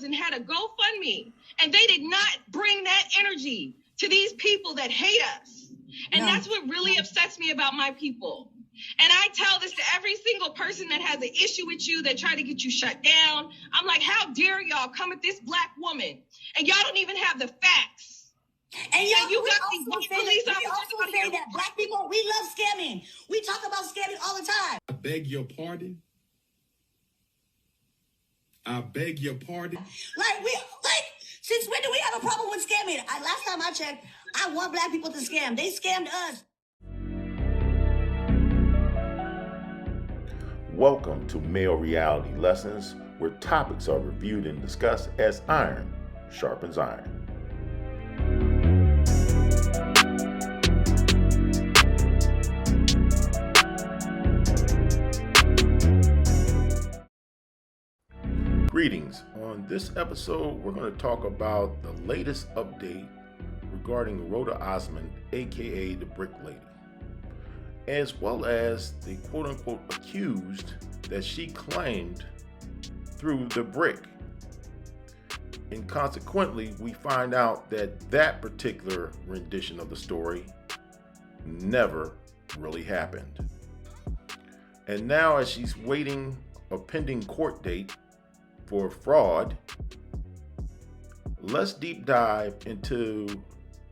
and had a GoFundMe. And they did not bring that energy to these people that hate us. And that's what really upsets me about my people. And I tell this to every single person that has an issue with you, that try to get you shut down. I'm like, how dare y'all come at this Black woman and y'all don't even have the facts. And y'all, you got these police officers. We also say that Black people, we love scamming. We talk about scamming all the time. I beg your pardon. I beg your pardon. Since when do we have a problem with scamming? Last time I checked, I want Black people to scam. They scammed us. Welcome to Male Reality Lessons, where topics are reviewed and discussed as iron sharpens iron. Greetings. On this episode, we're going to talk about the latest update regarding Roda Osman, aka the Brick Lady, as well as the quote-unquote accused that she claimed threw the brick. And consequently, we find out that that particular rendition of the story never really happened. And now, as she's waiting a pending court date for fraud, let's deep dive into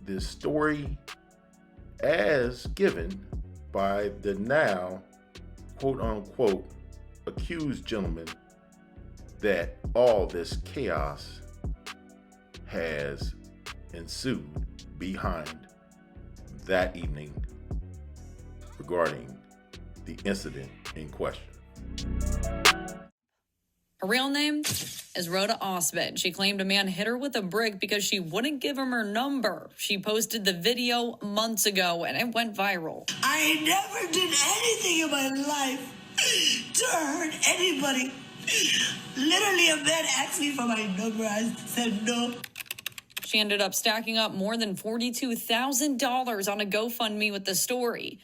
this story as given by the now quote-unquote accused gentleman that all this chaos has ensued behind that evening regarding the incident in question. Her real name is Roda Osman. She claimed a man hit her with a brick because she wouldn't give him her number. She posted the video months ago and it went viral. I never did anything in my life to hurt anybody. Literally, a man asked me for my number. I said no. She ended up stacking up more than $42,000 on a GoFundMe with the story.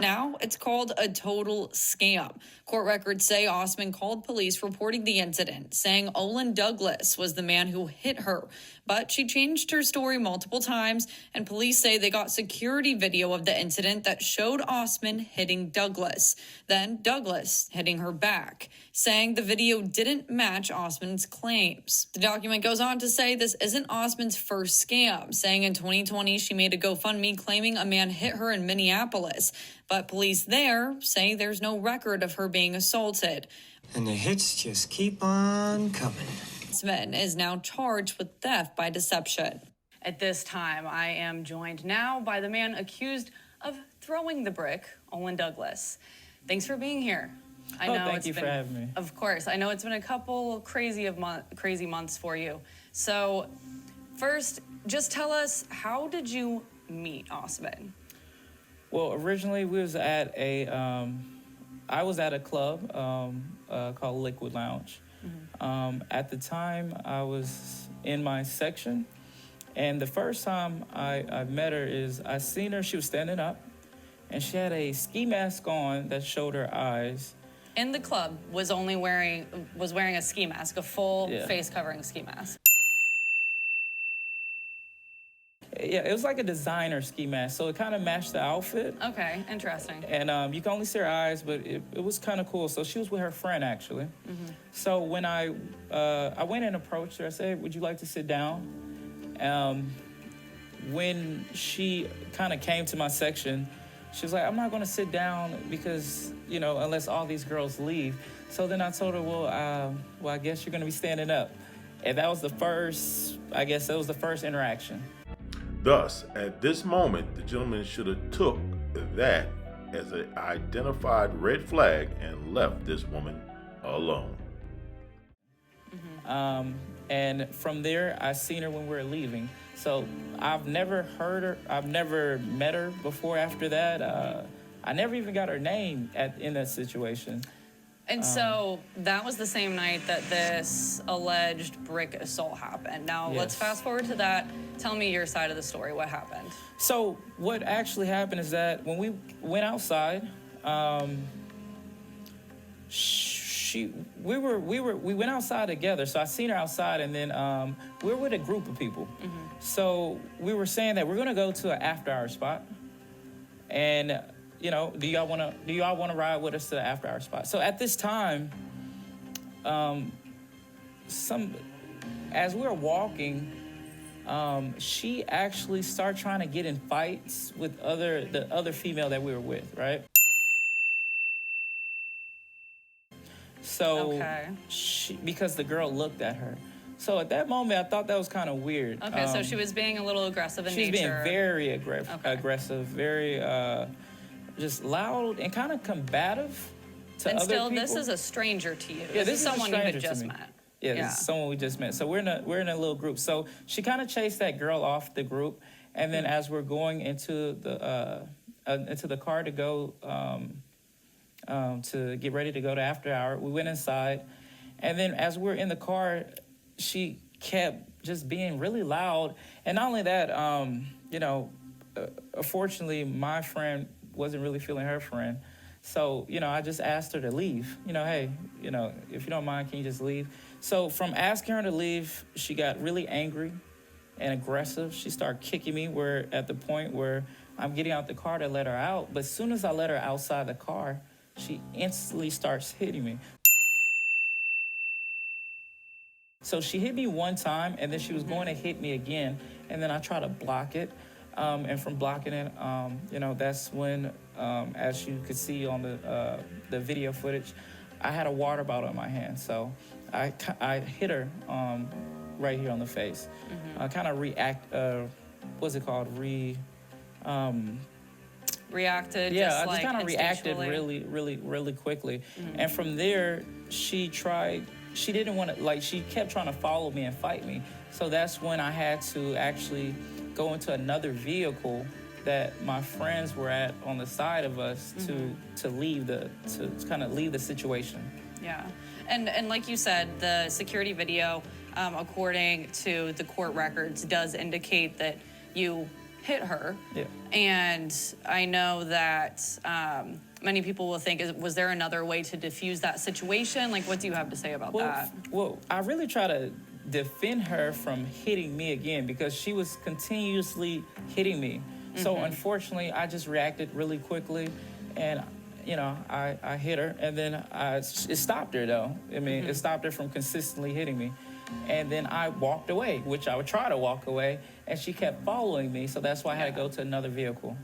Now it's called a total scam. Court records say Osman called police reporting the incident, saying Olin Douglas was the man who hit her. But she changed her story multiple times, and police say they got security video of the incident that showed Osman hitting Douglas, then Douglas hitting her back, saying the video didn't match Osman's claims. The document goes on to say this isn't Osman's first scam, saying in 2020 she made a GoFundMe claiming a man hit her in Minneapolis. But police there say there's no record of her being assaulted. And the hits just keep on coming. Osman is now charged with theft by deception. At this time, I am joined now by the man accused of throwing the brick, Olin Douglas. Thanks for being here. Thank you for having me. Of course. I know it's been a couple crazy months for you. So first, just tell us, how did you meet Osman? Well, originally we was at I was at a club called Liquid Lounge. Mm-hmm. At the time, I was in my section, and the first time I met her is I seen her. She was standing up, and she had a ski mask on that showed her eyes. In the club, was wearing a ski mask, a full face covering ski mask. Yeah, it was like a designer ski mask, so it kind of matched the outfit. Okay, interesting. And you can only see her eyes, but it was kind of cool. So she was with her friend, actually. Mm-hmm. So when I went and approached her, I said, would you like to sit down? When she kind of came to my section, she was like, I'm not going to sit down because, unless all these girls leave. So then I told her, well, I guess you're going to be standing up. And that was the first interaction. Thus, at this moment, the gentleman should have took that as an identified red flag and left this woman alone. Mm-hmm. And from there, I seen her when we were leaving. So I've never met her before after that. I never even got her name in that situation. And so that was the same night that this alleged brick assault happened. Now, let's fast forward to that. Tell me your side of the story. What happened? So what actually happened is that when we went outside, we went outside together. So I seen her outside, and then we were with a group of people. So we were saying that we're gonna go to an after-hour spot, and you know, do y'all wanna ride with us to the after-hour spot? So at this time, as we were walking, she actually started trying to get in fights with the other female that we were with, right? So because the girl looked at her. So at that moment, I thought that was kind of weird. Okay, so she was being a little aggressive in nature. She was being very aggressive, very just loud and kind of combative to other people. And still, this is a stranger to you. Yeah, this is someone you had just met. Yeah, this is someone we just met. So we're in a little group. So she kind of chased that girl off the group, and then as we're going into the car to go to get ready to go to after hour, we went inside, and then as we're in the car, she kept just being really loud. And not only that, you know, unfortunately, my friend wasn't really feeling her friend. So, you know, I just asked her to leave. You know, hey, you know, if you don't mind, can you just leave? So from asking her to leave, she got really angry and aggressive. She started kicking me. We're at the point where I'm getting out the car to let her out. But as soon as I let her outside the car, she instantly starts hitting me. So she hit me one time, and then she was going to hit me again, and then I tried to block it. And from blocking it, you know, that's when, as you could see on the video footage, I had a water bottle in my hand. So I hit her right here on the face. I kind of what's it called? Reacted? Yeah, I just kind of reacted really quickly. And from there, she didn't want to, like, she kept trying to follow me and fight me. So that's when I had to actually go into another vehicle that my friends were at on the side of us to kind of leave the situation. Yeah, and like you said, the security video, according to the court records, does indicate that you hit her. Yeah. And I know that many people will think, was there another way to diffuse that situation? Like, what do you have to say about that? Well, I really try to defend her from hitting me again because she was continuously hitting me. So unfortunately, I just reacted really quickly, and you know, I hit her, and then it stopped her though. I mean, it stopped her from consistently hitting me. And then I walked away, which I would try to walk away, and she kept following me, so that's why I had to go to another vehicle.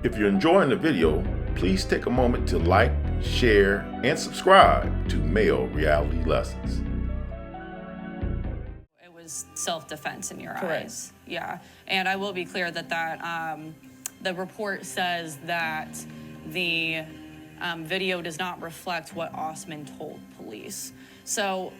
If you're enjoying the video, please take a moment to like, share, and subscribe to Male Reality Lessons. It was self-defense in your Correct. eyes. Yeah, and I will be clear that the report says that the video does not reflect what Osman told police. So,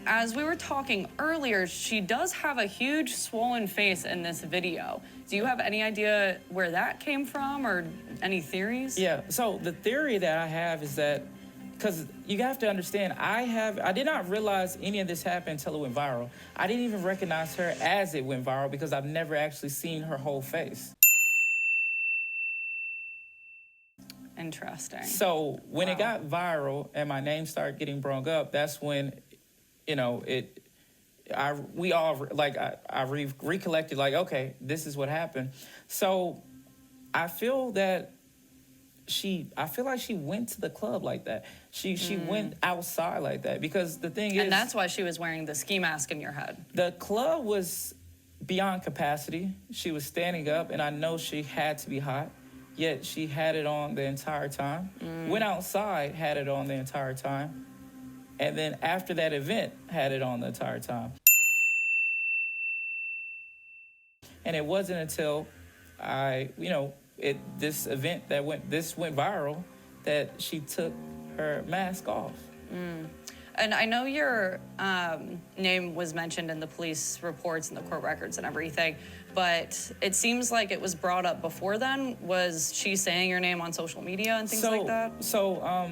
as we were talking earlier, she does have a huge swollen face in this video. Do you have any idea where that came from or any theories? Yeah, so the theory that I have is that, because you have to understand, I did not realize any of this happened until it went viral. I didn't even recognize her as it went viral because I've never actually seen her whole face. Interesting. So when it got viral and my name started getting brought up, that's when, you know, I recollected, like, okay, this is what happened. So I feel like she went to the club like that. She went outside like that because the thing is... And that's why she was wearing the ski mask in your head. The club was beyond capacity. She was standing up, and I know she had to be hot, yet she had it on the entire time. Went outside, had it on the entire time. And then after that event, had it on the entire time. And it wasn't until this event went viral that she took her mask off. And I know your name was mentioned in the police reports and the court records and everything, but it seems like it was brought up before then. Was she saying your name on social media and things like that? So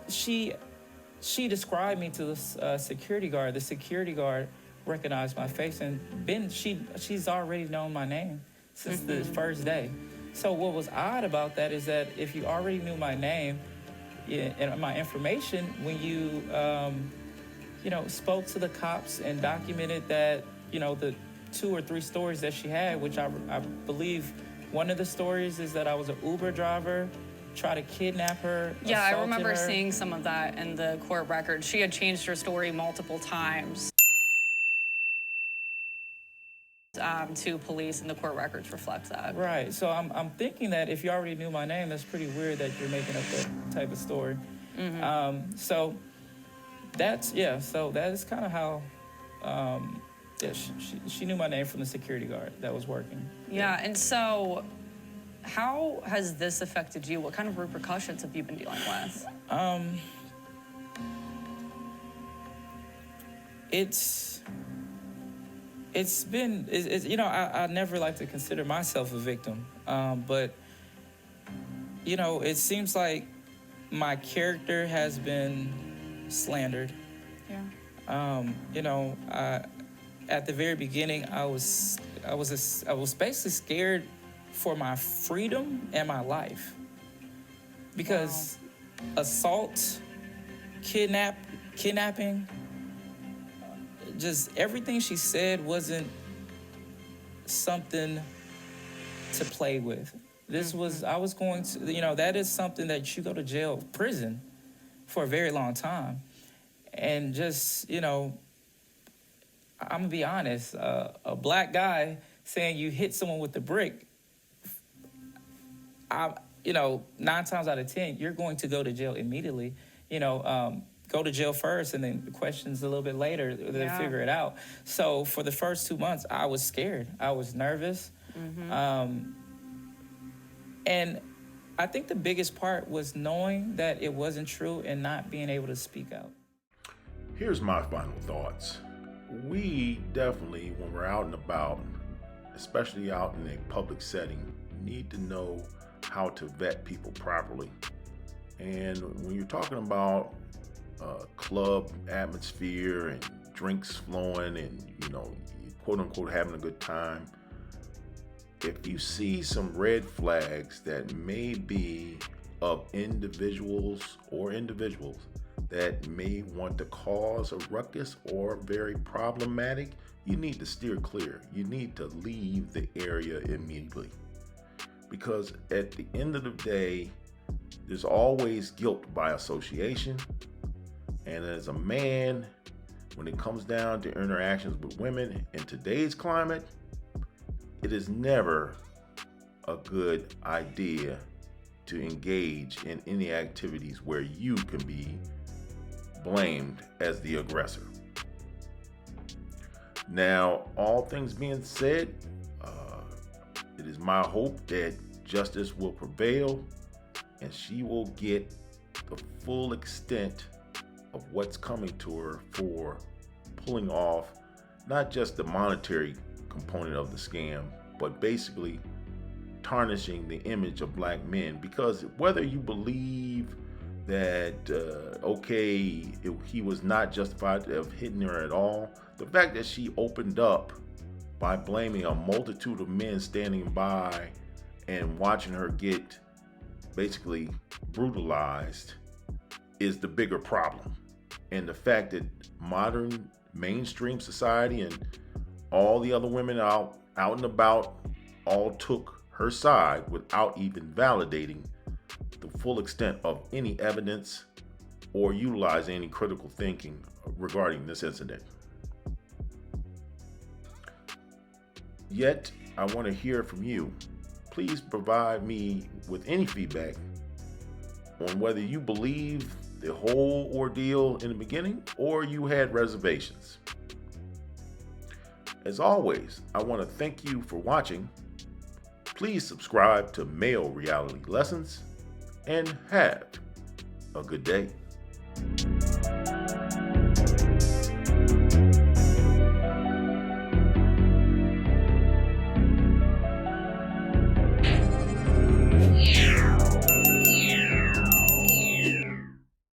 she described me to the security guard. The security guard recognized my face, and she's already known my name since the first day. So what was odd about that is that if you already knew my name, and my information when you, spoke to the cops and documented that, the 2 or 3 stories that she had, which I believe one of the stories is that I was an Uber driver, try to kidnap her. Yeah, I remember her. seeing some of that in the court record. She had changed her story multiple times to police, and the court records reflect that. Right. So I'm thinking that if you already knew my name, that's pretty weird that you're making up that type of story. So that is kind of how. She knew my name from the security guard that was working. Yeah, and so how has this affected you? What kind of repercussions have you been dealing with? I never like to consider myself a victim, but it seems like my character has been slandered. Yeah. At the very beginning, I was basically scared for my freedom and my life, because assault, kidnapping, just everything she said wasn't something to play with. This was, I was going to, that is something that you go to jail, prison for a very long time. And just, I'm gonna be honest, a black guy saying you hit someone with a brick, 9 times out of 10, you're going to go to jail immediately. Go to jail first, and then the questions a little bit later, they figure it out. So for the first 2 months, I was scared. I was nervous. And I think the biggest part was knowing that it wasn't true and not being able to speak out. Here's my final thoughts. We definitely, when we're out and about, especially out in a public setting, need to know how to vet people properly. And when you're talking about club atmosphere and drinks flowing and, quote unquote having a good time, if you see some red flags that may be of individuals that may want to cause a ruckus or very problematic, you need to steer clear. You need to leave the area immediately. Because at the end of the day, there's always guilt by association. And as a man, when it comes down to interactions with women in today's climate, it is never a good idea to engage in any activities where you can be blamed as the aggressor. Now, all things being said, it is my hope that justice will prevail and she will get the full extent of what's coming to her for pulling off not just the monetary component of the scam, but basically tarnishing the image of black men. Because whether you believe that, he was not justified of hitting her at all, the fact that she opened up by blaming a multitude of men standing by and watching her get basically brutalized is the bigger problem. And the fact that modern mainstream society and all the other women out and about all took her side without even validating the full extent of any evidence or utilizing any critical thinking regarding this incident. Yet, I want to hear from you. Please provide me with any feedback on whether you believe the whole ordeal in the beginning or you had reservations. As always, I want to thank you for watching. Please subscribe to Male Reality Lessons and have a good day.